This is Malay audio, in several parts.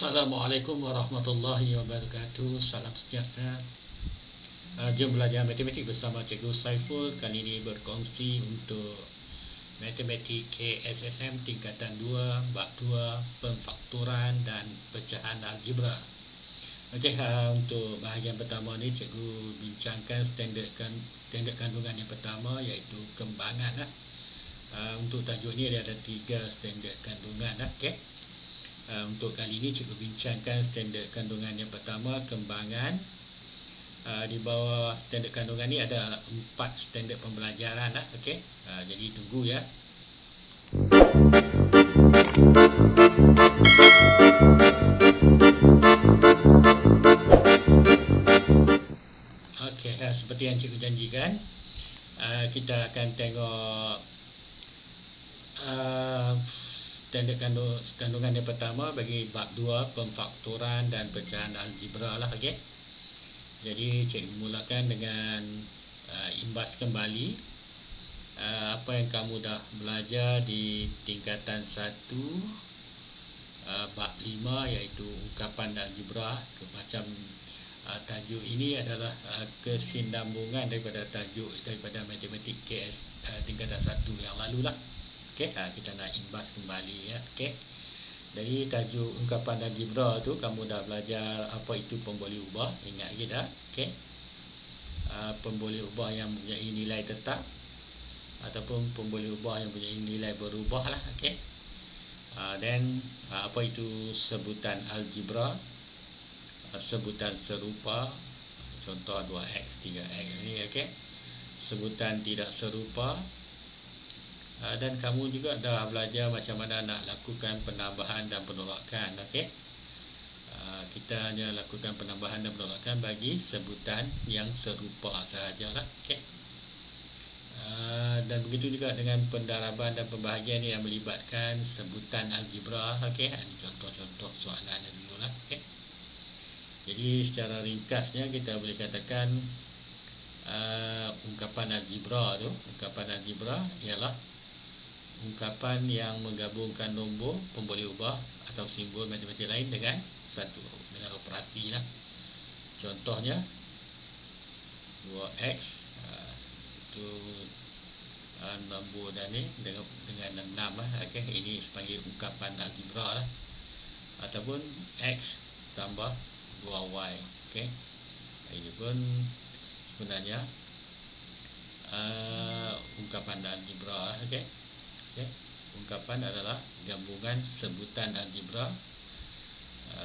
Assalamualaikum warahmatullahi wabarakatuh. Salam sejahtera. Jom belajar matematik bersama Cikgu Saiful. Kali ini berkongsi untuk matematik KSSM tingkatan 2, bab 2, pemfaktoran dan pecahan algebra. Okey, untuk bahagian pertama ni cikgu bincangkan standard kandungan yang pertama, iaitu kembangan. Untuk tajuk ni ada 3 standard kandungan. Okey. Untuk kali ini cikgu bincangkan standard kandungan yang pertama, kembangan. Di bawah standard kandungan ni ada 4 standard pembelajaran. Okey. Jadi tunggu ya. Okey, seperti yang cikgu janjikan, kita akan tengok standard kandungan yang pertama bagi bab 2, pemfaktoran dan pecahan algebra lah. Okey. Jadi cikgu mulakan dengan imbas kembali apa yang kamu dah belajar di tingkatan 1 bab 5, iaitu ungkapan algebra. Macam tajuk ini adalah kesinambungan daripada matematik KS tingkatan 1 yang lalu lah. Okey, kita nak imbas kembali ya. Okey. Dari tajuk ungkapan algebra tu kamu dah belajar apa itu pemboleh ubah, ingat lagi dah? Okey. Pemboleh ubah yang mempunyai nilai tetap ataupun pemboleh ubah yang mempunyai nilai berubah lah. Okey. Dan apa itu sebutan algebra, sebutan serupa, contoh 2x 3x ini. Okey. Sebutan tidak serupa. Dan kamu juga dah belajar macam mana nak lakukan penambahan dan penolakan. Okey. Kita hanya lakukan penambahan dan penolakan bagi sebutan yang serupa sahajalah. Okey. Dan begitu juga dengan pendaraban dan pembahagian yang melibatkan sebutan algebra. Okey. Ini contoh-contoh soalan dululah. Okey. Jadi secara ringkasnya kita boleh katakan ungkapan algebra ialah ungkapan yang menggabungkan nombor, pemboleh ubah atau simbol matematik lain dengan operasi lah. Contohnya 2x itu nombor dan ni dengan 6 lah. Okey, ini sebagai ungkapan algebra lah. Ataupun x tambah 2y. Okey. Ini pun sebenarnya ungkapan algebra. Okey. Okay. Ungkapan adalah gabungan sebutan algebra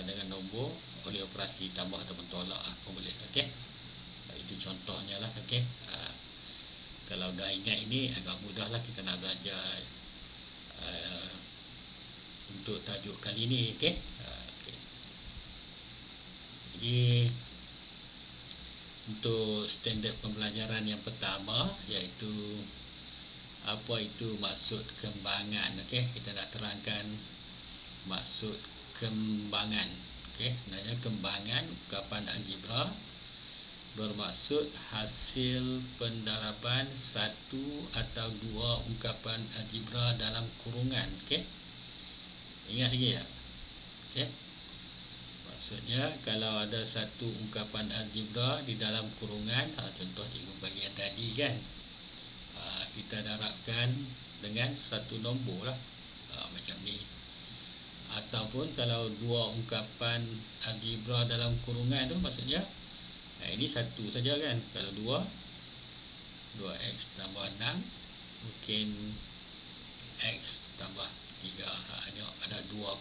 dengan nombor oleh operasi tambah ataupun tolak pun boleh. Okey. Itu contohnya lah. Okey. Kalau dah ingat ini agak mudah lah kita nak belajar untuk tajuk kali ini. Okey. Jadi untuk standard pembelajaran yang pertama, iaitu apa itu maksud kembangan. Okey, kita nak terangkan maksud kembangan. Okey, sebenarnya kembangan ungkapan algebra bermaksud hasil pendaraban satu atau dua ungkapan algebra dalam kurungan. Okey. Ingat lagi ya? Okey. Maksudnya kalau ada satu ungkapan algebra di dalam kurungan, contoh cikgu bagi yang tadi kan, kita darabkan dengan satu nombor lah, macam ni. Ataupun kalau dua ungkapan algebra dalam kurungan tu, maksudnya ini satu saja kan. Kalau 2x tambah 6 mungkin x tambah 3. Ini ada dua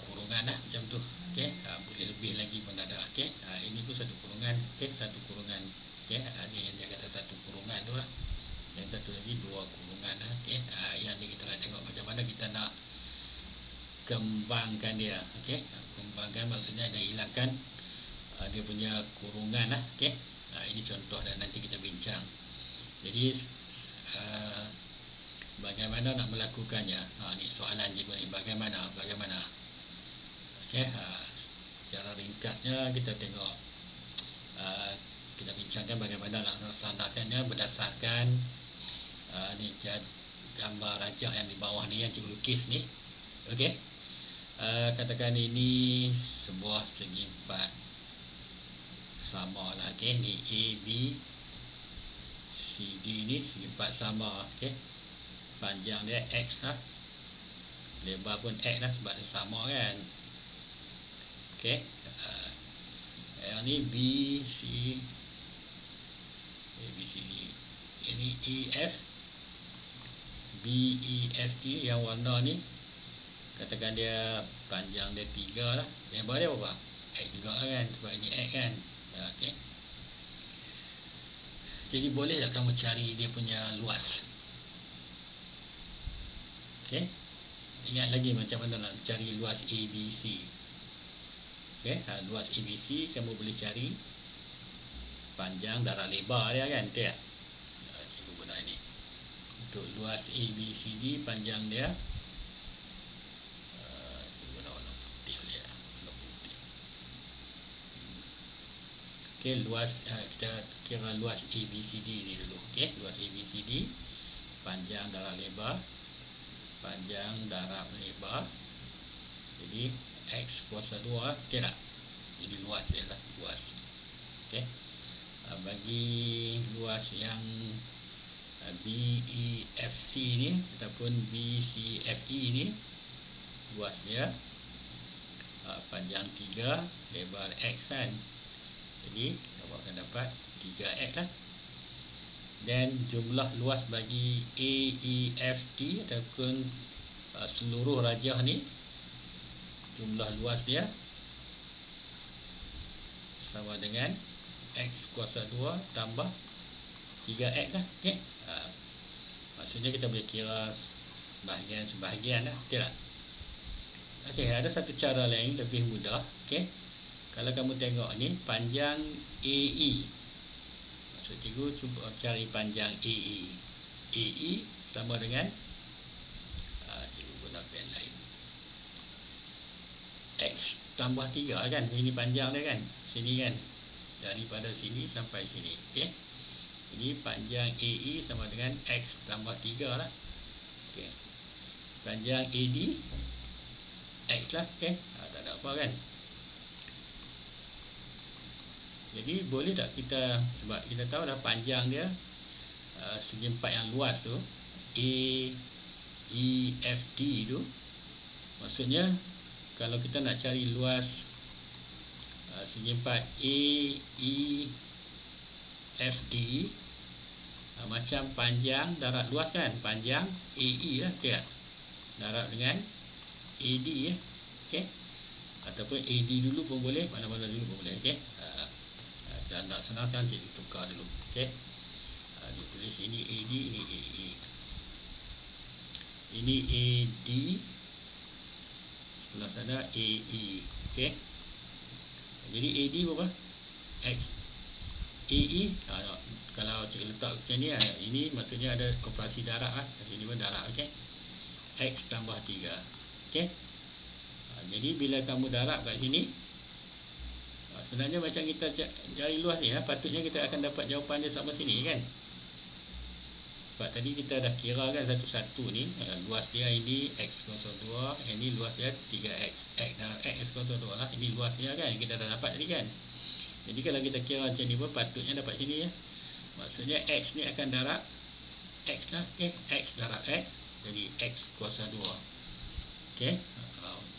kurungan lah macam tu. Okey, boleh lebih lagi pun ada. Okey, ini pun satu kurungan. Okey, satu kurungan. Okey, ini yang dia kata satu kurungan tu lah. Yang satu lagi dua kurungan. Okey, yang ni kita nak tengok macam mana kita nak kembangkan dia. Okey, kembangkan maksudnya dah hilangkan dia punya kurungan lah. Okey, ini contoh dan nanti kita bincang. Jadi bagaimana nak melakukannya? Ni soalan cikgu ni, bagaimana? Okey, secara ringkasnya kita tengok, kita bincangkan bagaimana nak melaksanakannya berdasarkan gambar rajah yang di bawah ni, yang cikgu lukis ni. Okey. Katakan ini sebuah segi empat sama lah. Okey, ni A, B, C, D ni segi empat sama. Okey, panjang dia X lah, lebar pun X lah sebab dia sama kan. Okey, yang ni B, C, A, B, C, D. Ini E, F, B, E, F, G. Yang warna ni katakan dia panjang dia 3 lah, lebar dia berapa? X juga kan, sebab ini X kan. Okey, jadi boleh tak kamu cari dia punya luas? Okey, ingat lagi macam mana nak cari luas ABC. Okey, luas ABC kamu boleh cari panjang darab lebar dia kan, betul tak? Cikgu guna ini untuk luas ABCD, panjang dia okey, luas kita kira luas ABCD ni dulu. Okey, luas ABCD panjang darab lebar, panjang darab lebar, jadi X kuasa 2, okey tak? Jadi luas dia lah, luas. Okey, bagi luas yang BEFC ni ataupun BCFE ni, luas dia panjang 3, lebar X kan. Jadi kamu akan dapat 3X lah. Dan jumlah luas bagi AEFT ataupun seluruh rajah ni, jumlah luas dia sama dengan X kuasa 2 tambah 3X lah. Okay? Maksudnya kita boleh kira sebahagian-sebahagian lah, betul tak? Okay, ada satu cara lain lebih mudah. Okay, kalau kamu tengok ni panjang AE, maksud cikgu cuba cari panjang AE. AE sama dengan cikgu guna pen lain, X tambah 3 kan. Ini panjang dia kan, sini kan, daripada sini sampai sini. Okey, jadi panjang AE sama dengan X tambah 3 lah. Okey, panjang AD X lah. Okey, tak ada apa kan. Jadi boleh tak kita, sebab kita tahu dah panjang dia segi empat yang luas tu AEFD tu, maksudnya kalau kita nak cari luas segi empat AEFD, macam panjang darab luas kan, panjang AE lah, betul tak? Darab dengan AD ya. Okey, ataupun AD dulu pun boleh, mana-mana dulu pun boleh. Okey, dan nak senangkan jadi tukar dulu. Okey, ditulis ini AD, ini AE, ini AD, sebelah sana AE. Okey, jadi AD berapa? X. AE kalau cikgu letak macam ni, ini maksudnya ada operasi darab lah. Ini pun darab. Okey, X tambah 3. Okey, jadi bila kamu darab kat sini, sebenarnya macam kita cari luas ni, patutnya kita akan dapat jawapan dia sama sini kan. Sebab tadi kita dah kira kan satu-satu ni, luas dia ini X kuasa 2, ini luas dia 3X. X darab X kuasa 2 lah, ini luas dia kan, kita dah dapat tadi kan. Jadi kalau kita kira macam ni pun patutnya dapat sini ya. Maksudnya X ni akan darab X lah. Okay, X darab X, jadi X kuasa 2. Okay,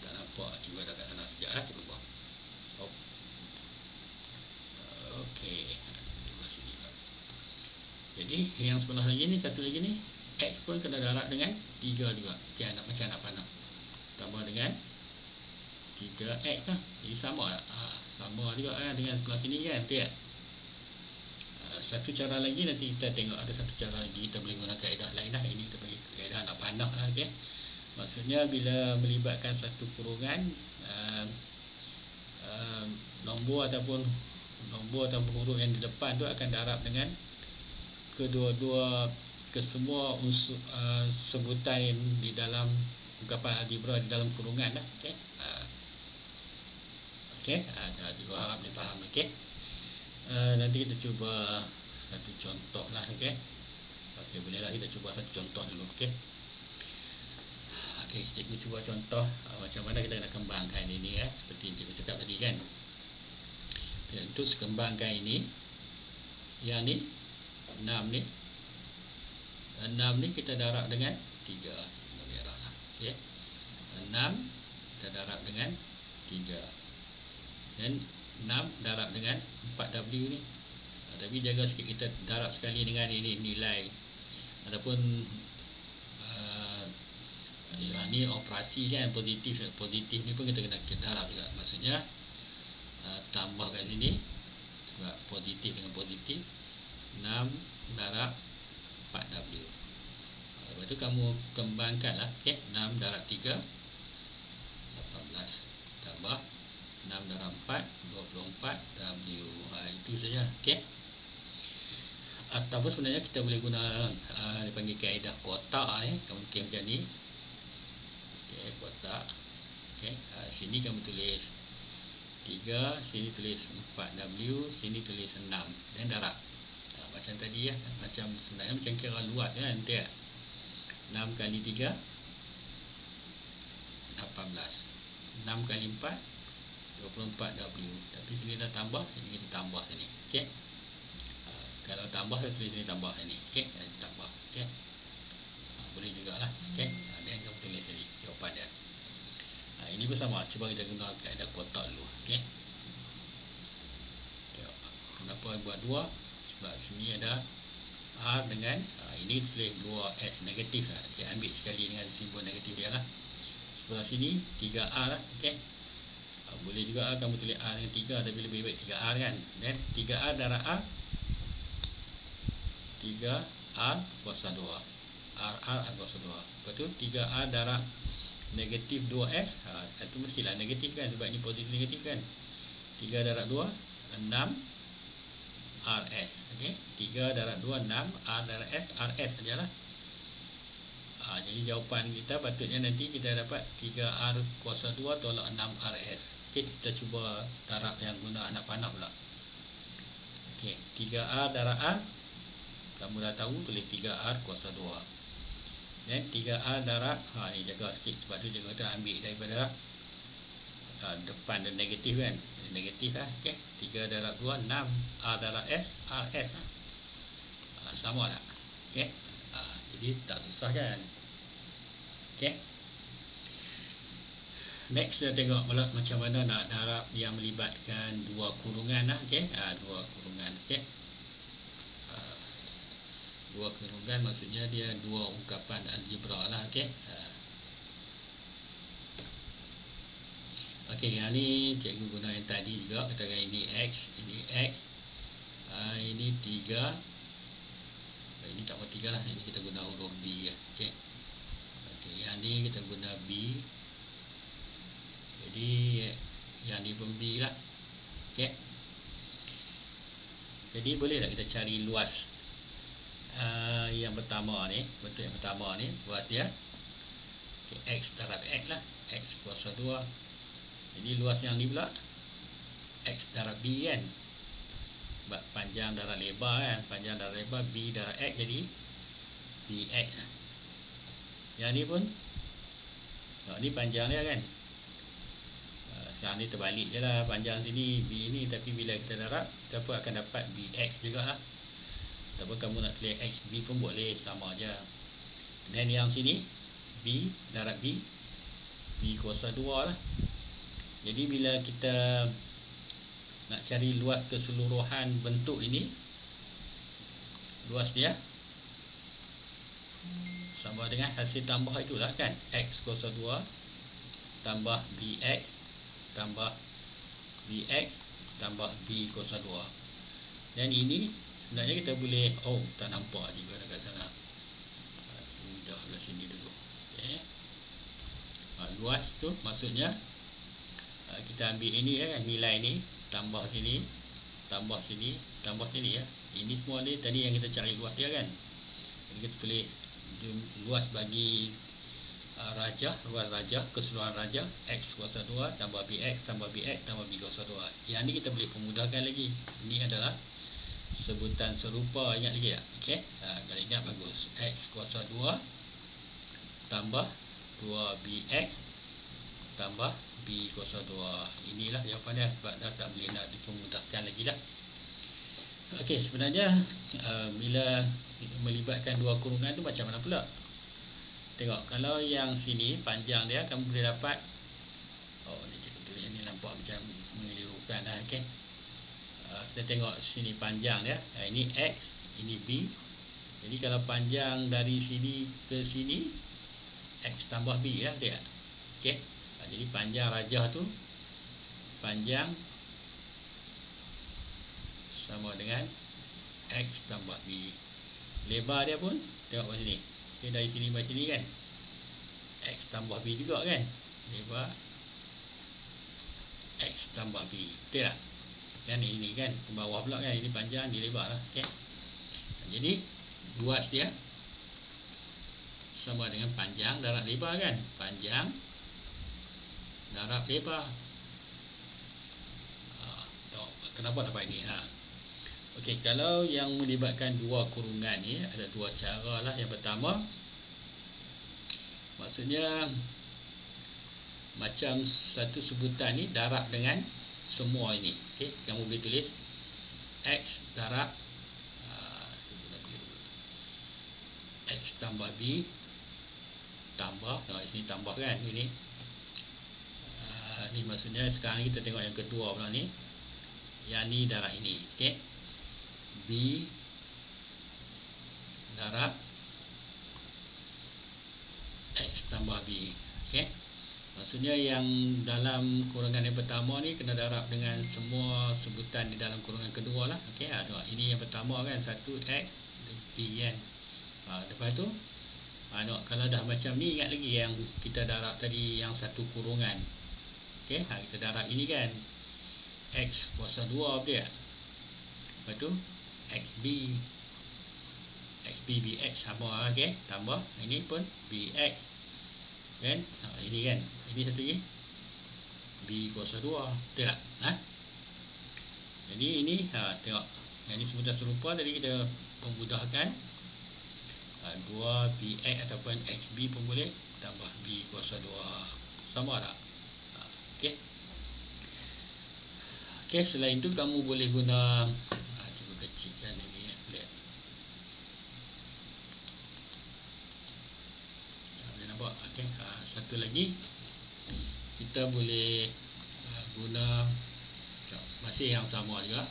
tak nampak, cuba dah kat sana sekejap lah, cuba buat. Okey, jadi yang sebelah lagi ni, satu lagi ni, X pun kena darab dengan 3 juga. Okay, macam nak panah, tambah dengan 3X lah, jadi sama lah. Sama juga kan dengan sebelah sini kan, betul tak? Satu cara lagi nanti kita tengok, ada satu cara lagi kita boleh guna kaedah lain lah. Ini kita panggil kaedah nak panah lah. Okay, maksudnya bila melibatkan satu kurungan, nombor ataupun huruf yang di depan tu akan darab dengan kesemua unsur sebutan di dalam ungkapan algebra di dalam kurungan lah. Okey, juga harap dia faham. Okey, nanti kita cuba satu contoh lah. Okey, Okey, bolehlah kita cuba satu contoh dulu. Okey. Okey, cikgu cuba contoh macam mana kita nak kembangkan ini seperti cikgu cakap tadi kan. Untuk kembangkan ini, yang ni 6 ni 6 ni kita darab dengan 3 merah lah. Okey. 6 kita darab dengan 3. Dan 6 darab dengan 4W ni. Tapi jaga sikit kita darab sekali dengan ini nilai ataupun ni operasi kan, positif ni pun kita kena darab juga. Maksudnya tambah kat sini sebab positif dengan positif 6 darab 4W. Lepas tu kamu kembangkan lah. Okay, 6 darab 3 18 tambah 6 darab 4 24W. Itu saja. Okay. Ataupun sebenarnya kita boleh guna dipanggil kaedah kotak mungkin macam ni. Okay, kotak. Okay, sini kamu tulis 3, sini tulis 4W, sini tulis 6 dan darab. Macam tadi macam sebenarnya macam kira luas kan, nanti 6 kali 3 18, 6 kali 4 24W. Tapi sini dah tambah, ini kita tambah sini. Okey. Kalau tambah kita tulis sini tambah sini. Okey, tambah. Okey. Boleh jugalah. Okey. Dan kamu tulis sini jawapan dia. Ini bersama. Cuba kita guna kaedah kotak dulu. Okey. Kenapa buat 2? Sebab sini ada R dengan ini tulis 2S negatif lah. Okay, ambil sekali dengan simbol negatif dia lah. Sebelah sini 3R lah. Okay. Boleh juga kamu tulis R dengan 3, tapi lebih baik 3R kan. Dan 3R darab R 3R kuasa 2 R kuasa 2. Lepas tu 3R darab negatif 2S. Itu mestilah negatif kan, sebab ini positif negatif kan. 3 darab 2 6 RS. Okey, 3 darab 2 6 R darab S, RS sajalah. Jadi jawapan kita patutnya nanti kita dapat 3R kuasa 2 tolak 6 RS. Okey, kita cuba darab yang guna anak panah pula. Okey, 3R darab R, kamu dah tahu, tulis 3R kuasa 2. Dan 3R darab ni jaga sikit sebab tu dia kata ambil daripada depan dan negatif kan. Negatif lah. Okey, 3 darab 2 6 R darab S, RS lah. Sama tak? Okey. Jadi tak susah kan. Okey. Next kita tengok pula macam mana nak darab yang melibatkan dua kurungan lah. Okey. Dua kurungan. Okey. Dua kurungan maksudnya dia dua ungkapan algebra lah. Okey. Okey, yang ni cikgu guna yang tadi juga. Katakan ini X, ini X, ini 3. Ini tak mahu 3 lah. Ini kita guna huruf B ya. Okey. Okey, yang ni kita guna B. Jadi yang ni pun B lah. Okey. Jadi boleh tak kita cari luas yang pertama ni, bentuk yang pertama ni, luas dia. Okey, X darab X lah. X kuasa 2. Jadi luas yang ni pula X darab B kan. Sebab panjang darab lebar kan. Panjang darab lebar B darab X, jadi BX. Yang ni pun ni panjang dia kan. Sekarang ni terbalik je lah. Panjang sini B ni, tapi bila kita darab kita pun akan dapat BX jugalah. Ataupun kamu nak tulis XB pun boleh, sama je. Dan yang sini B darab B, B kuasa 2 lah. Jadi bila kita nak cari luas keseluruhan bentuk ini, luas dia sama dengan hasil tambah itulah kan. X kuasa 2 tambah BX tambah BX tambah B kuasa 2. Dan ini sebenarnya kita boleh, tak nampak juga dekat sana. Sudah belah sini dulu. Okay. Luas tu maksudnya kita ambil ini kan, nilai ni tambah sini, tambah sini, tambah sini ya. Ini semua ni tadi yang kita cari luas dia kan. Jadi kita tulis luas bagi rajah, luas rajah, keseluruhan rajah X kuasa 2 tambah BX tambah BX tambah B kuasa 2. Yang ni kita boleh pemudahkan lagi. Ini adalah sebutan serupa, ingat lagi tak? Okey, kalau ingat bagus. X kuasa 2 tambah 2bx tambah b kuasa 2. Inilah jawapannya, sebab dah tak boleh nak dipermudahkan lagi dah. Okey, sebenarnya bila melibatkan dua kurungan tu macam mana pula? Tengok, kalau yang sini panjang dia, kamu boleh dapat, oh ni cikgu tulis ni nampak macam mengelirukan lah. Okey, kita tengok sini panjang dia, ini x, ini b. Jadi kalau panjang dari sini ke sini, x tambah b lah, betul tak? Okey, jadi panjang rajah tu, panjang sama dengan x tambah b. Lebar dia pun tengok kat sini. Okay, dari sini sampai sini kan, x tambah b juga kan. Lebar x tambah b, betul tak? Kan ini kan ke bawah pula kan, ini panjang, ini lebar lah. Okay, jadi luas dia sama dengan panjang darab lebar kan. Panjang darab lebar. Kenapa dapat ini? Okey, kalau yang melibatkan dua kurungan ni ada dua cara lah. Yang pertama, maksudnya macam satu sebutan ni darab dengan semua ini. Okey, kamu boleh tulis x darab x tambah b tambah, sini tambah kan ini. Ni maksudnya sekarang kita tengok yang kedua pula ni. Yang ni darab ini. Okey, b darab x tambah b. Okey, maksudnya yang dalam kurungan yang pertama ni kena darab dengan semua sebutan di dalam kurungan kedua lah. Okey, tengok ini yang pertama kan, 1x b kan. Lepas tu tengok, kalau dah macam ni, ingat lagi yang kita darab tadi yang satu kurungan. Okey, kita darab ini kan, x kuasa 2, betul tak? Lepas tu xb bx sama. Okey, tambah ini pun bx kan. Ini kan, ini satu lagi b kuasa 2, betul tak? Jadi ini tengok, yang ni sebutan serupa. Tadi kita memudahkan 2bx ataupun xb pun boleh, tambah b kuasa 2 sama tak? Okey. Okey, selain tu kamu boleh guna, cuba kecilkan ini ya, lihat. Boleh nampak? Okey, satu lagi kita boleh guna masih yang sama juga,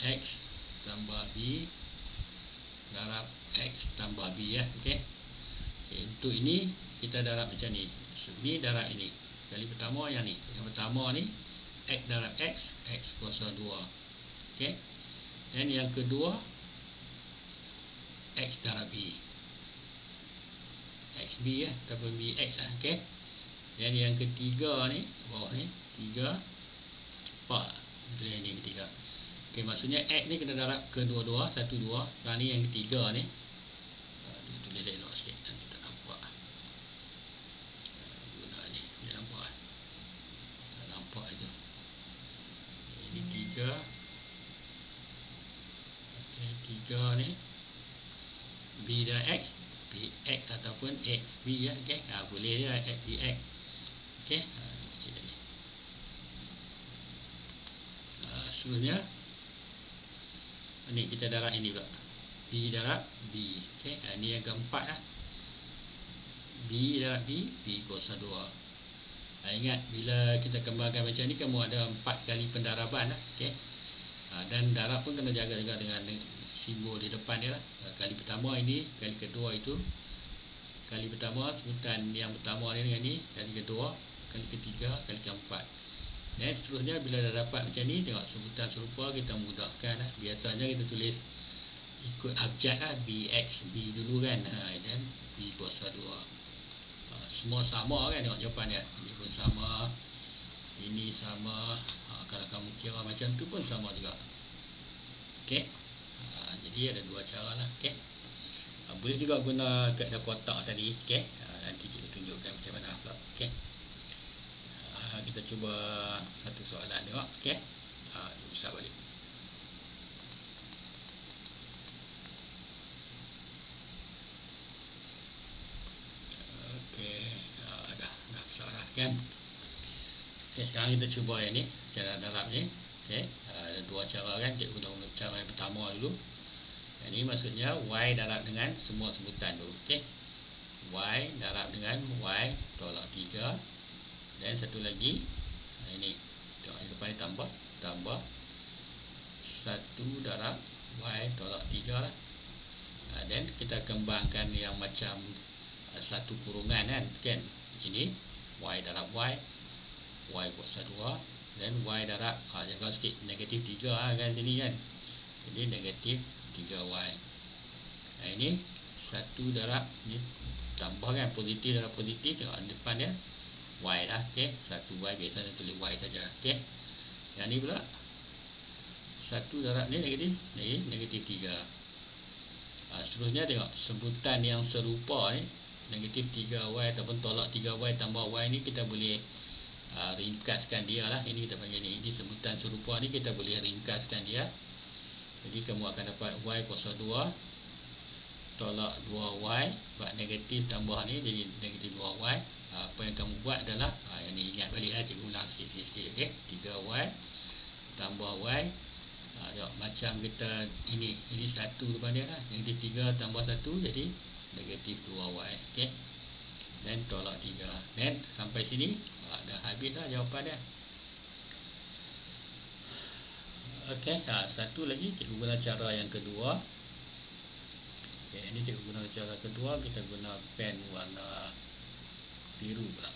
x tambah b darab x tambah b ya. Okey. Okey, untuk ini kita darab macam ni. Ni darab ini. Kali pertama yang ni. Yang pertama ni x darab x, x kuasa 2. Okey. Dan yang kedua x darab b. xb ya, ataupun bx lah. Okey. Dan yang ketiga ni, bawah ni 3 4. Itu yang ni ketiga. Okey, maksudnya x ni kena darab kedua-dua, 1 2. Sekarang ni yang ketiga ni. Tulis elok sikit nanti tak nampak. Guna ni, dia nampak. Tak nampak je. Ini 3. Okey, 3 ni b darab x, bx ataupun xb ya. Okey, boleh je x bx. Okey, ni kecil lagi. Seterusnya ni kita darab ini pula, b darab b. Okey, ini yang keempat lah, b darab b, b kuasa 2. Ingat bila kita kembangkan macam ni, kamu ada 4 kali pendaraban lah. Okey, dan darab pun kena jaga juga dengan simbol di depan dia lah. Kali pertama ini, kali kedua itu. Kali pertama sebutan yang pertama ni dengan ni, kali kedua, kali ketiga, kali keempat. Dan seterusnya bila dah dapat macam ni, tengok sebutan serupa kita mudahkan lah. Biasanya kita tulis ikut abjad lah, bx b dulu kan. Dan b kuasa 2. Semua sama kan, tengok jawapan dia. Ini pun sama, ini sama. Kalau kamu kira macam tu pun sama juga. Okey. Jadi ada dua cara lah. Okey. Boleh juga guna kaedah kotak tadi. Okey. Nanti kita tunjukkan macam mana pula. Okey. Kita cuba satu soalan tengok. Okey. Dia besar balik. kan. Okey, sekarang kita cuba yang ni, cara darab ni. Okey, ada dua cara kan. Kita guna cara yang pertama dulu. Yang ni maksudnya Y darab dengan semua sebutan tu. Okey, Y darab dengan Y tolak 3. Dan satu lagi, ini tengok yang depan ni tambah 1 darab Y tolak 3 lah. Dan kita kembangkan yang macam satu kurungan kan. Ini Y darab Y kuasa 2, dan Y darab jaga sikit, negatif 3 kan sini kan. Jadi negatif 3Y. Ini 1 darab ni tambah kan, positif darab positif, tengok depan dia Y lah. Okey, 1Y biasanya tulis Y saja. Okey, yang ni pula 1 darab ni negatif 3. Seterusnya tengok sebutan yang serupa ni, negatif 3Y ataupun tolak 3Y tambah Y ni kita boleh ringkaskan dia lah. Ini kita panggil ni, ini sebutan serupa ni kita boleh ringkaskan dia. Jadi semua akan dapat Y kuasa 2 tolak 2Y, buat negatif tambah ni jadi negatif 2Y. Apa yang kamu buat adalah yang ni ingat balik lah, cikgu ulang sikit-sikit. Okey, 3Y tambah Y. Tengok macam kita ini 1 depan dia lah, negatif 3 tambah 1 jadi negatif 2Y. Okey, dan tolak 3. Dan sampai sini dah habis lah jawapan dia. Okey, satu lagi cikgu guna cara yang kedua. Okey, ini cikgu guna cara kedua, kita guna pen warna biru pula.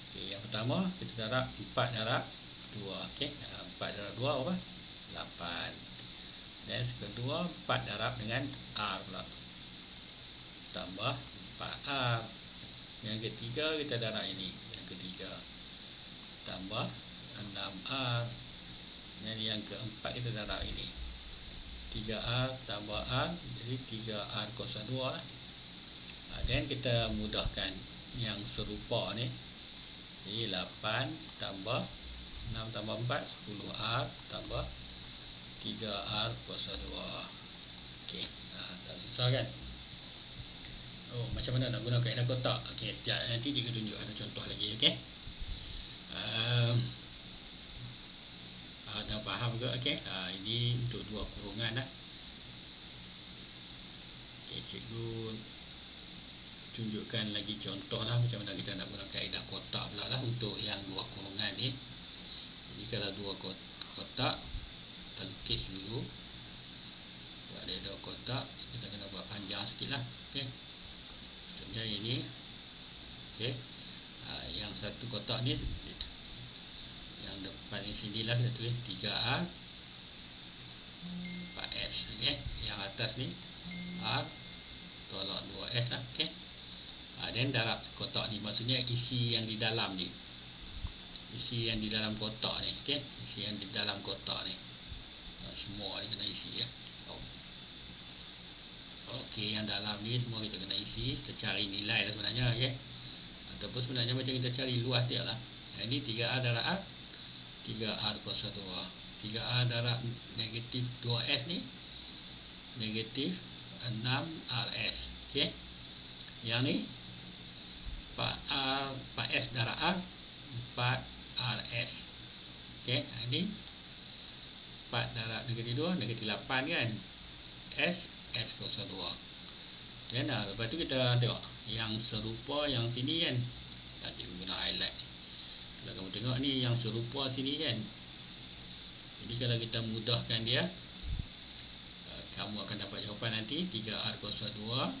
Okey, yang pertama kita darab 4 darab 2. Okey, 4 darab 2 apa? 8. Dan kedua 4 darab dengan R pula, tambah 4R. Yang ketiga kita darab ini, yang ketiga tambah 6R. Dan yang keempat kita darab ini, 3R tambah R, jadi 3R kuasa 2. Dan kita mudahkan yang serupa ni, jadi 8 tambah 6 tambah 4, 10R tambah 3R kuasa 2. Okey, tak susah kan. Oh, macam mana nak guna kaedah kotak? Okey, sekejap nanti cikgu tunjuk ada contoh lagi. Okey, dah faham ke? Okey, ini untuk dua kurungan lah. Okey, cikgu tunjukkan lagi contoh lah macam mana kita nak guna kaedah kotak pula lah untuk yang dua kurungan ni. Jadi kalau dua kotak, kita lukis dulu. Buat dia dua kotak, kita kena buat panjang sikit lah. Okey, maksudnya ini. Okey, yang satu kotak ni, yang depan ni sini lah kita tulis 3R 4S. Okey, yang atas ni R tolak 2S lah. Okey, dan darab kotak ni, maksudnya isi yang di dalam ni, isi yang di dalam kotak ni. Okey, isi yang di dalam kotak ni, semua ni kena isi ya. Okey, yang dalam ni semua kita kena isi. Kita cari nilai lah sebenarnya. Okey, ataupun sebenarnya macam kita cari luas dia lah. Ini 3R darab R, 3R kuasa 2. 3R darab negatif 2S ni, negatif 6RS. Okey, yang ni 4S darab R, 4RS. Okey, ini 4 darab negatif 2, negatif 8 kan. S kuasa 2. Dan lepas tu kita tengok yang serupa yang sini kan. Cikgu guna highlight. Kalau kamu tengok ni yang serupa sini kan. Jadi kalau kita mudahkan dia, kamu akan dapat jawapan nanti 3R kuasa 2.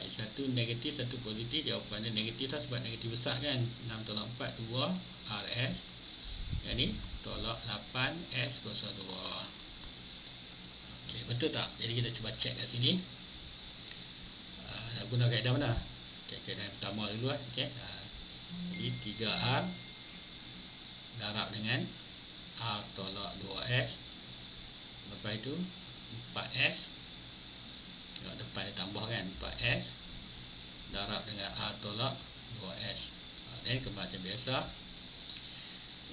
Satu negatif, satu positif. Jawapannya negatif lah sebab negatif besar kan. 6 tolak 4, 2 RS. Yang ni tolak 8S kuasa 2. Okey, betul tak? Jadi kita cuba cek kat sini. Nak guna kaedah mana? Okay, kaedah yang pertama dulu lah. Okey, jadi 3R darab dengan R tolak 2S. Lepas itu 4S, tengok depan dia tambah kan, 4S darab dengan R tolak 2S. Dan kembali macam biasa,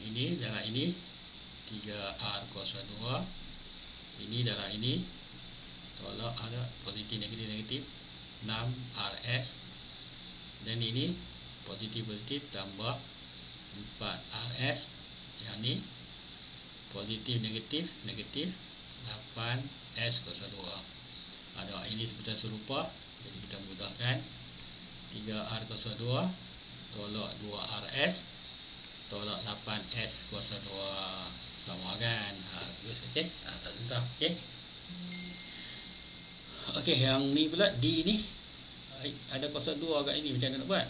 ini darab ini 3R kuasa 2. Ini darab ini tolak ada positif negatif negatif 6RS. Dan ini positif tambah 4RS, yang ni positif negatif 8S02. Ada ini sebutan serupa, jadi kita mudahkan 3R02 tolak 2RS tolak 8S02 sama kan. Bagus, okey. Tak susah, okey. Okey, yang ni pula D ni ada 02 kat ini, macam mana nak buat?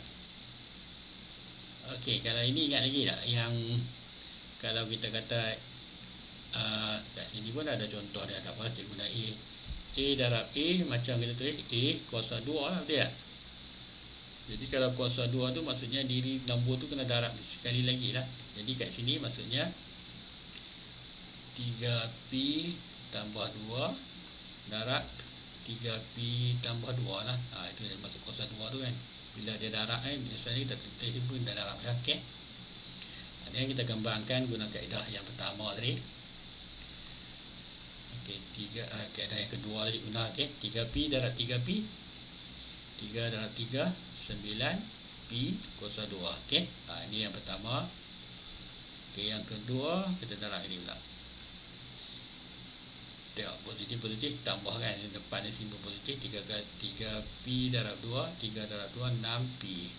Okey, kalau ini ingat lagi tak yang kalau kita kata kat sini pun ada contoh dia, tak apa, cikgu guna A darab A, macam kita tulis A kuasa 2 lah, betul tak? Jadi kalau kuasa 2 tu maksudnya diri nombor tu kena darab sekali lagi lah. Jadi kat sini maksudnya 3P tambah 2 darab 3P tambah 2 lah. Itu dia masuk kuasa 2 tu kan. Bila dia darab misalnya kita tulis pun dah darab ya. Okey. Dan kita kembangkan guna kaedah yang pertama tadi. Okey, kaedah yang kedua tadi guna, okey. 3P darab 3P 3 darab 3 9P kuasa 2. Okey. Ini yang pertama. Okey, yang kedua kita darab ini pula. Tengok positif tambahkan di depan ni simbol positif. 3P darab 2 3 darab 2 6P.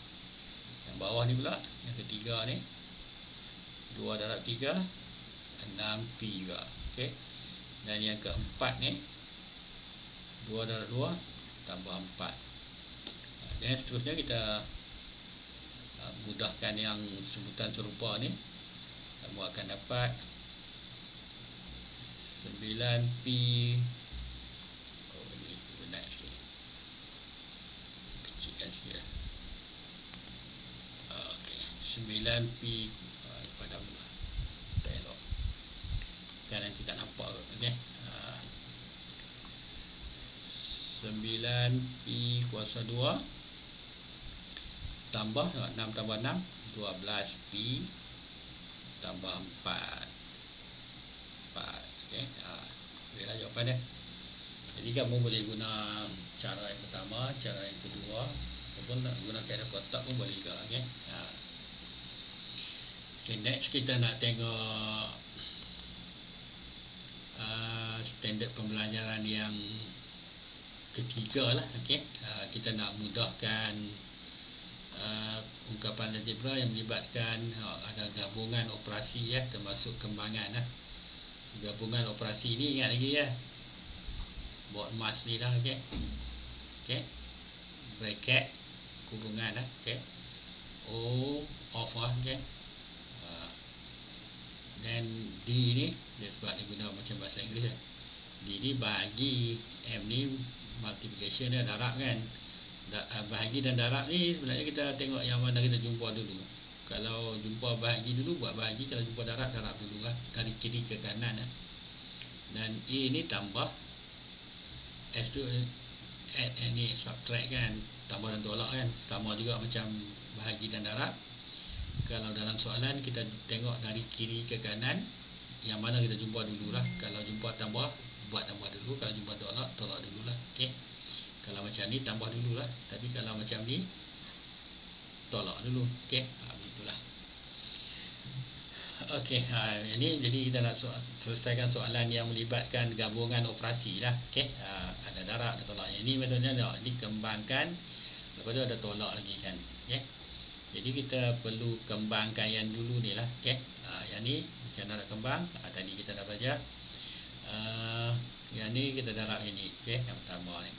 Yang bawah ni pula yang ketiga ni 2 darab 3 6P juga. Okey. Dan yang keempat ni 2 darab 2 tambah 4. Dan seterusnya kita mudahkan yang sebutan serupa ni. Kamu akan dapat 9P. Ni kita naik sikit, kecilkan sikit lah. Okey, 9P padam dulu, tak elok kan, nanti tak nampak. Okey, 9P kuasa 2 tambah 6 tambah 6 12P tambah 4. Okey, itulah jawapan dia. Jadi kamu boleh guna cara yang pertama, cara yang kedua, ataupun nak guna kaedah kotak pun boleh juga. Okey. Okay, next kita nak tengok standard pembelajaran yang ketiga lah. Okey, kita nak mudahkan ungkapan algebra yang melibatkan ada gabungan operasi ya, termasuk kembangan lah. Gabungan operasi ni ingat lagi ya, buat mas ni lah. Okey, okey, bracket hubungan lah. Okey, O off lah. Okey, dan D ni dia sebab dia guna macam bahasa Inggeris ya. D ni bahagi, M ni multiplication dia, darab kan. Bahagi dan darab ni sebenarnya kita tengok yang mana kita jumpa dulu. Kalau jumpa bahagi dulu buat bahagi, kalau jumpa darab dulu lah, dari kiri ke kanan lah. Dan A ni tambah, S tu add, ni subtract kan, tambah dan tolak kan, sama juga macam bahagi dan darab. Kalau dalam soalan kita tengok dari kiri ke kanan, yang mana kita jumpa dulu lah. Kalau jumpa tambah, buat tambah dulu. Kalau jumpa tolak, tolak dulu lah. Okey, kalau macam ni tambah dulu lah, tapi kalau macam ni tolak dulu. Okey, begitulah. Okey, ini jadi kita nak selesaikan soalan yang melibatkan gabungan operasi lah. Okey, ada darab, ada tolak. Ini maksudnya nak dikembangkan, lepas tu ada tolak lagi kan. Okey, jadi kita perlu kembangkan yang dulu ni lah. Okey, yang ni macam mana nak kembang? Tadi kita dah belajar. Yang ni kita darab ini. Okey, yang pertama ni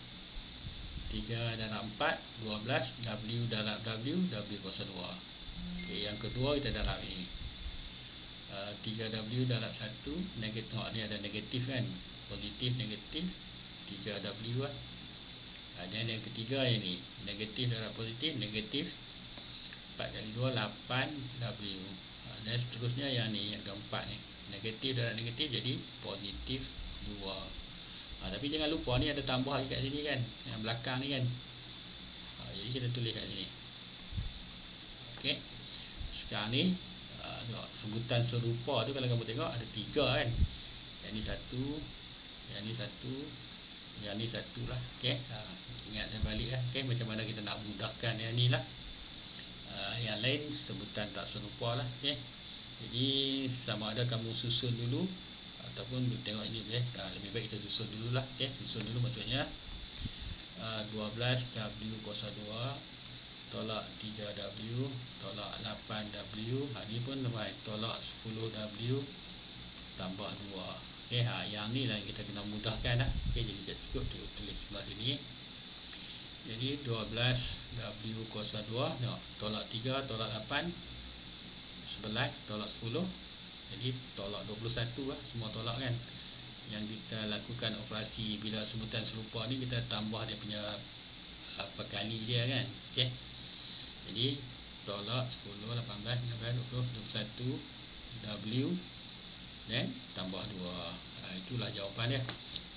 3 darab 4 12, W darab W kuasa 2. Okey, yang kedua kita darab ini 3W darab 1 negatif. Ni ada negatif kan, positif negatif 3W lah. Dan yang ketiga ini negatif darab positif, negatif 4 kali 2 8W. Dan seterusnya yang ni, yang keempat ni negatif darab negatif jadi positif 2. Tapi jangan lupa ni ada tambah kat sini kan, yang belakang ni kan. Jadi kita tulis kat sini. Okey, sekarang ni sebutan serupa tu kalau kamu tengok ada 3 kan. Yang ni 1, yang ni 1, yang ni 1 lah. Okey, ingat dan balik lah. Okey, macam mana kita nak mudahkan yang ni lah. Yang lain sebutan tak serupa lah. Okay. Jadi sama ada kamu susun dulu ataupun tengok ini lebih baik kita susun dulu lah. Okay. Susun dulu maksudnya 12W kuasa 2 tolak 3W tolak 8W. Ini pun tolak 10W tambah 2. Okay, yang ni lah kita kena mudahkan lah. Okay, jadi saya cukup tulis sebelah sini. Jadi 12W kuasa 2 tolak 3 tolak 8 11 tolak 10. Jadi tolak 21 lah. Semua tolak kan. Yang kita lakukan operasi bila sebutan serupa ni, kita tambah dia punya perkali dia kan. Okay. Jadi tolak 10, 18, 19, 20, 21 W dan tambah 2. Itulah jawapan dia.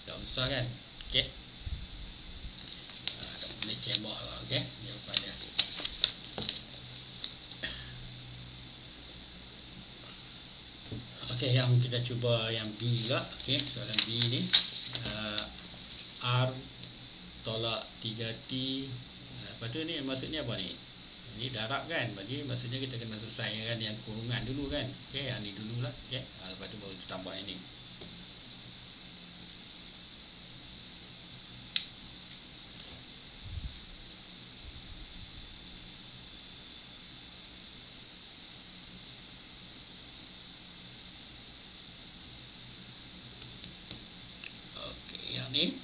Tak usah kan. Okey. Tak boleh cemok. Okey, jawapan dia. Okey, yang kita cuba yang B pula. Okey, soalan B ni R tolak 3T. Lepas tu ni maksudnya apa ni? Ini darab kan. Jadi maksudnya kita kena selesaikan yang kurungan dulu kan. Okey, yang ni dululah. Okey. Lepas tu baru tambah ini. Okey, yang ni.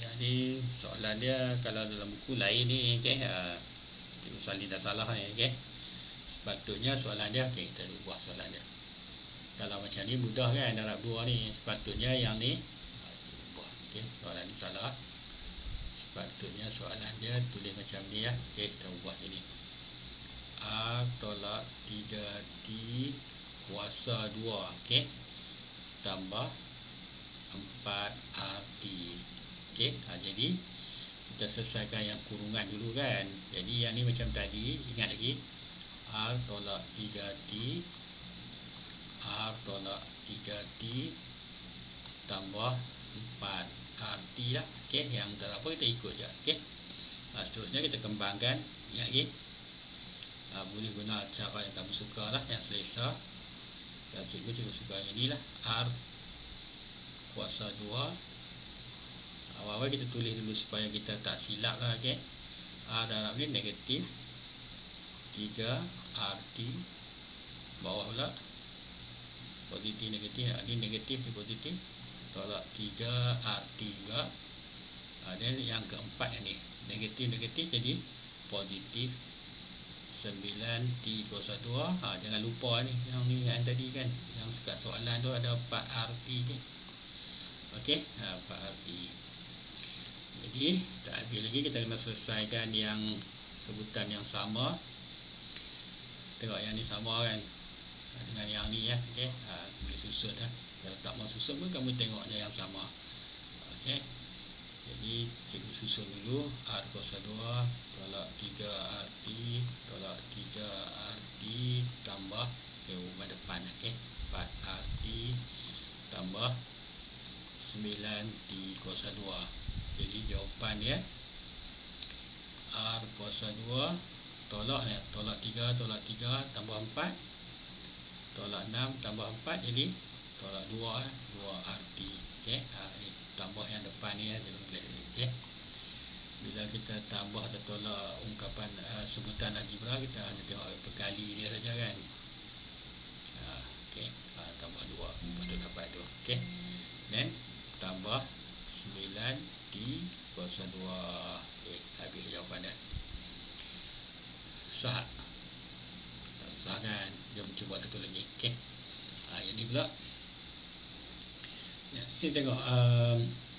Yang ni soalan dia kalau dalam buku lain ni, okey. Soalan ni dah salah ni, okey. Sepatutnya soalan dia, okey, kita ubah soalan dia. Kalau macam ni mudah kan, darab 2 ni. Sepatutnya yang ni ubah. Okey, soalan ni salah. Sepatutnya soalan dia tulis macam ni ya. Okey, kita ubah sini. R tolak 3T kuasa 2, okey, tambah 4RT. Okey, jadi kita selesaikan yang kurungan dulu kan. Jadi yang ni macam tadi, ingat lagi. R tolak 3T, R tolak 3T tambah 4RT lah. Okey, yang tak apa kita ikut je. Okey. Seterusnya kita kembangkan. Ingat lagi. Boleh guna cara yang kamu suka lah, yang selesa. Kalau cikgu suka yang inilah. R kuasa 2. Awal-awal kita tulis dulu supaya kita tak silap lah. Okay. R darab ni negatif 3RT. Bawah pula positif negatif. Ni negatif ni positif. Tolak 3RT juga. Dan yang keempat ni negatif jadi positif 9T kuasa 2. Jangan lupa ni yang tadi kan, yang kat soalan tu ada 4RT ni. Okey, 4RT. Jadi tak habis lagi, kita kena selesaikan yang sebutan yang sama. Tengok yang ni sama kan dengan yang ni ya. Okey, boleh susun dah. Kalau tak mau susun pun kamu tengok dia yang sama. Okey. Jadi cikgu susun dulu. R kuasa 2 tolak 3RT tolak 3RT tambah ke rumah depan. Okey, 4RT tambah 9T kuasa 2. Jadi jawapan dia R kuasa 2 tolak 3 tolak 3 tambah 4 tolak 6 tambah 4 jadi tolak 2RT. Okey, ni tambah yang depan ni ya. Okey. Bila kita tambah atau tolak ungkapan sebutan algebra, kita hanya tengok perkali dia saja kan. Okey, tambah 2 lepas tu dapat tu. Okey. Dan tambah 9T kuasa 2. Okey, habis jawapan dia. Sah. Tak sah kan? Jom cuba satu lagi. Okey. Yang ni pula. Ni tengok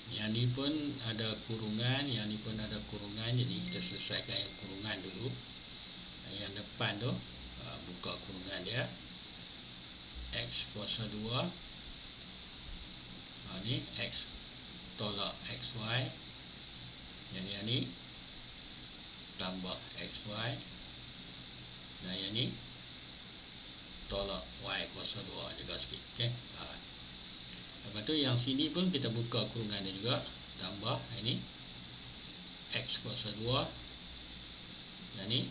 yang ni pun ada kurungan, yang ni pun ada kurungan. Jadi kita selesaikan yang kurungan dulu. Yang depan tu buka kurungan dia. X kuasa 2. Ni X tolak XY. Yang ni tambah XY. Dan yang ni tolak Y kuasa 2. Jaga sikit. Okay. Lepas tu yang sini pun kita buka kurungan dia juga. Tambah ini X kuasa 2. Yang ni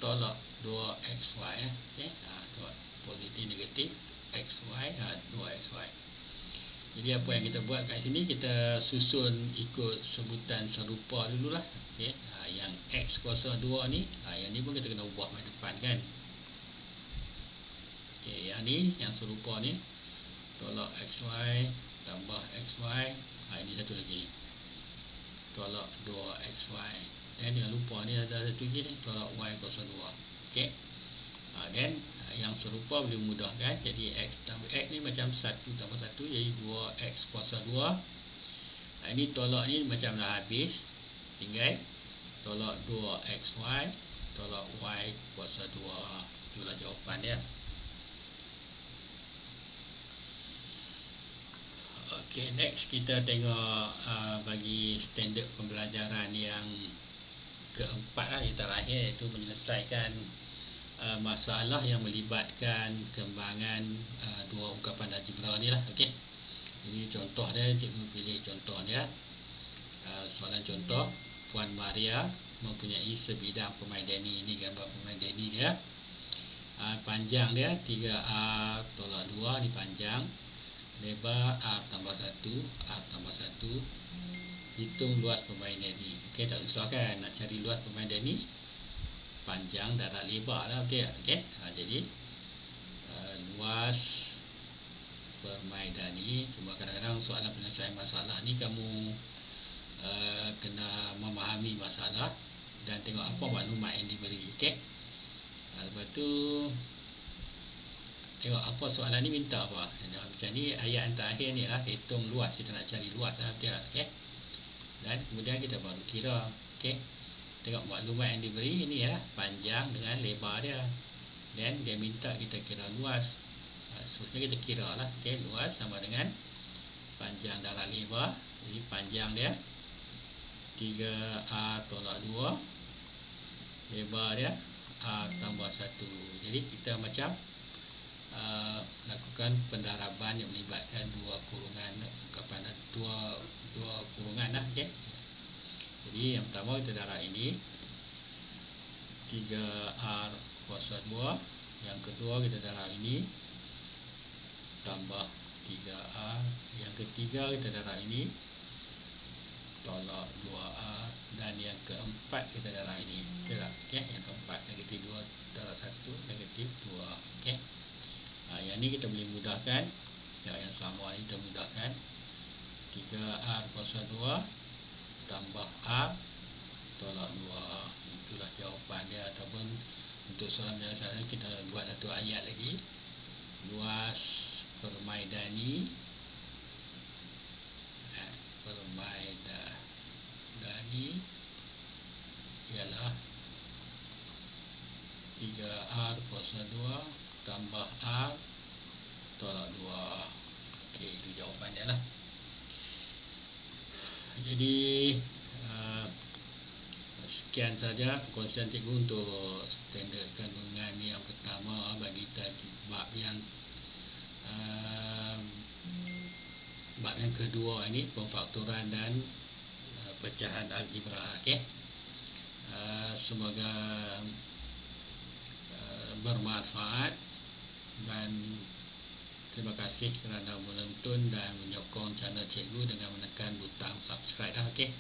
tolak 2xy okey. Tolak positif negatif xy 2xy. Jadi apa yang kita buat kat sini, kita susun ikut sebutan serupa dululah. Okey. Yang x kuasa 2 ni, yang ni pun kita kena ubah mai depan kan. Okey, yang ni yang serupa ni tolak xy tambah xy. Ini satu lagi. Tolak 2xy. Dan jangan lupa ni ada satu lagi ni, tolak y kuasa 2. Okey. Dan yang serupa boleh mudahkan. Jadi x tambah x ni macam 1 tambah 1, jadi 2x kuasa 2. Ini tolak ni macam dah habis. Tinggal tolak 2xy tolak y kuasa 2. Itulah jawapan dia. Okey, next kita tengok bagi standard pembelajaran yang keempat lah, yang terakhir, iaitu menyelesaikan masalah yang melibatkan kembangan dua ungkapan algebra ni lah. Okey. Jadi contoh dia, cikgu pilih contoh dia. Soalan contoh, Puan Maria mempunyai sebidang permaidani. Ini gambar permaidani dia. Panjang dia 3R tolak 2, ni panjang. Lebar R tambah 1, R tambah 1. Hitung luas permaidani. Okey, tak susah kan nak cari luas permaidani. Panjang darab lebar lah. Okey. Jadi luas permaidani. Cuma kadang-kadang soalan penyelesaian masalah ni kamu kena memahami masalah dan tengok apa maklumat yang diberi. Okey. Lepas tu tengok apa soalan ni minta apa. Macam ni ayat yang terakhir ni lah, hitung luas, kita nak cari luas lah. Okey. Dan kemudian kita baru kira. Okey. Tengok maklumat yang diberi ini ya, panjang dengan lebar dia. Dan dia minta kita kira luas. Seterusnya kita kira lah. Okey, luas sama dengan panjang darab lebar. Jadi panjang dia 3R tolak 2. Lebar dia R tambah 1. Jadi kita macam lakukan pendaraban yang melibatkan dua kurungan ungkapan, dua kurungan lah. Okey. Jadi yang pertama kita darab ini 3R kuasa 2. Yang kedua kita darab ini tambah 3R. Yang ketiga kita darab ini tolak 2R. Dan yang keempat kita darab ini. Okey, yang keempat negatif 2 darab 1 negatif 2. Okey. Yang ni kita boleh mudahkan. Yang sama ni kita mudahkan. 3R kuasa 2 tambah R tolak 2. Itulah jawapan dia. Ataupun untuk soalan penyelesaian kita buat satu ayat lagi. Luas permaidani ialah 3R kuasa 2 tambah R tolak 2. Okey, itu jawapan dia lah. Jadi sekian saja perkongsian cikgu untuk standard kandungan yang pertama bagi bab yang kedua ini, pemfaktoran dan pecahan algebra. Okey. Semoga bermanfaat dan terima kasih kerana menonton dan menyokong channel cikgu dengan menekan butang subscribe dah. Okey.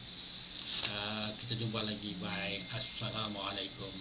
Kita jumpa lagi. Bye. Assalamualaikum.